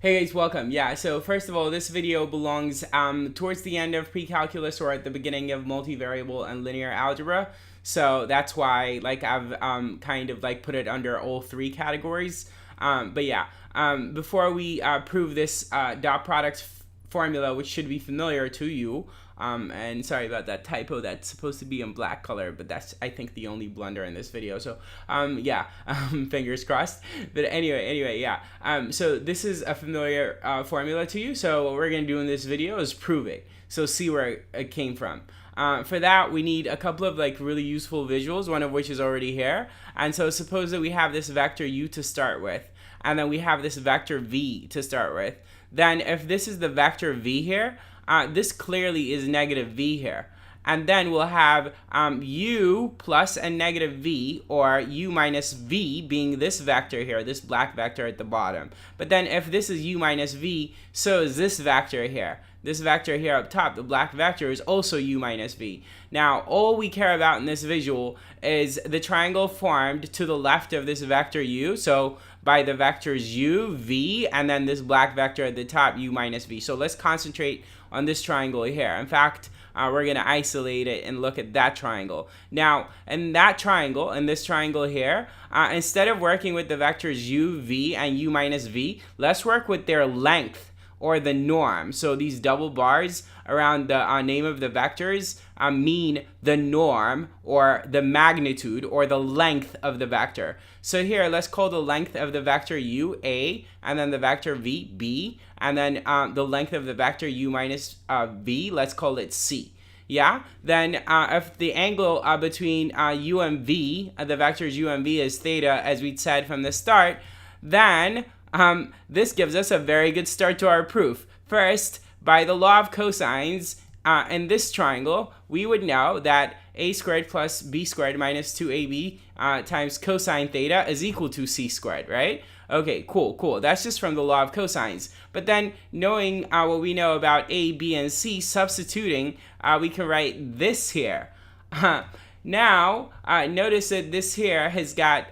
Hey guys, welcome. Yeah, so first of all, this video belongs towards the end of pre-calculus or at the beginning of multivariable and linear algebra. So that's why I've kind of put it under all three categories. But yeah, before we prove this dot product formula, which should be familiar to you, and sorry about that typo, that's supposed to be in black color, but that's, I think, the only blunder in this video. So yeah, fingers crossed. But anyway, yeah. So this is a familiar formula to you. So what we're gonna do in this video is prove it. So see where it came from. For that, we need a couple of really useful visuals, one of which is already here. And so suppose that we have this vector u to start with, and then we have this vector v to start with. Then if this is the vector v here, this clearly is negative v here. And then we'll have u plus a negative v, or u minus v being this vector here, this black vector at the bottom. But then if this is u minus v, so is this vector here. This vector here up top, the black vector, is also u minus v. Now, all we care about in this visual is the triangle formed to the left of this vector u. So by the vectors u, v, and then this black vector at the top, u minus v. So let's concentrate on this triangle here. In fact, we're going to isolate it and look at that triangle. Now, in that triangle, in this triangle here, instead of working with the vectors u, v, and u minus v, let's work with their length, or the norm. So these double bars around the name of the vectors mean the norm, or the magnitude, or the length of the vector. So here, let's call the length of the vector u a, and then the vector v b, and then the length of the vector u minus v, let's call it c. Yeah, then if the angle between u and v, the vectors u and v, is theta, as we'd said from the start, then this gives us a very good start to our proof. First, by the law of cosines, in this triangle, we would know that a squared plus b squared minus 2ab times cosine theta is equal to c squared, right? Okay, cool. That's just from the law of cosines. But then, knowing what we know about a, b, and c, substituting, we can write this here. Now, notice that this here has got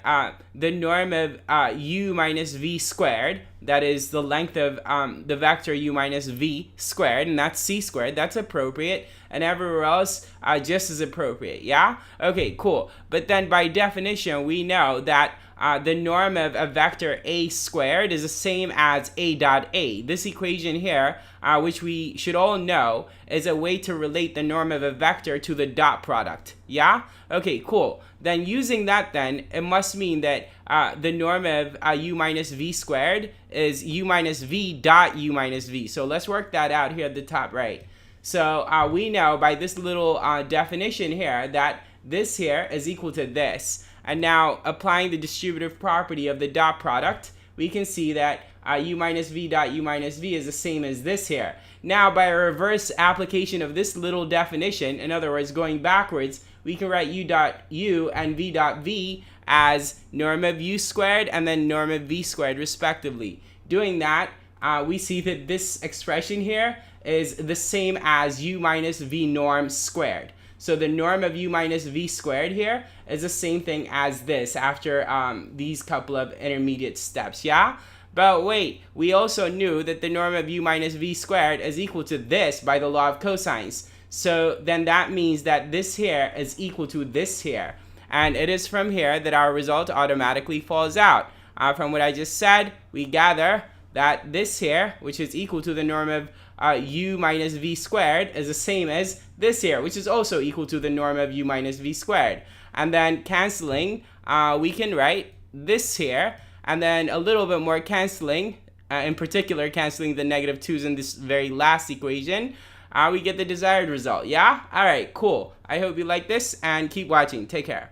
the norm of u minus v squared. That is the length of the vector u minus v squared, and that's c squared. That's appropriate, and everywhere else just as appropriate, yeah? Okay, cool. But then by definition, we know that the norm of a vector a squared is the same as a dot a. This equation here, which we should all know, is a way to relate the norm of a vector to the dot product. Yeah? Okay, cool. Then using that, then it must mean that the norm of u minus v squared is u minus v dot u minus v. So let's work that out here at the top right. So we know by this little definition here that this here is equal to this. And now, applying the distributive property of the dot product, we can see that u minus v dot u minus v is the same as this here. Now, by a reverse application of this little definition, in other words, going backwards, we can write u dot u and v dot v as norm of u squared and then norm of v squared, respectively. Doing that, we see that this expression here is the same as u minus v norm squared. So the norm of u minus v squared here is the same thing as this after these couple of intermediate steps, yeah? But wait, we also knew that the norm of u minus v squared is equal to this by the law of cosines. So then that means that this here is equal to this here. And it is from here that our result automatically falls out. From what I just said, we gather that this here, which is equal to the norm of u minus v squared, is the same as this here, which is also equal to the norm of u minus v squared. And then canceling, we can write this here, and then a little bit more canceling, in particular canceling the negative 2's in this very last equation, we get the desired result, yeah? Alright, cool. I hope you like this, and keep watching. Take care.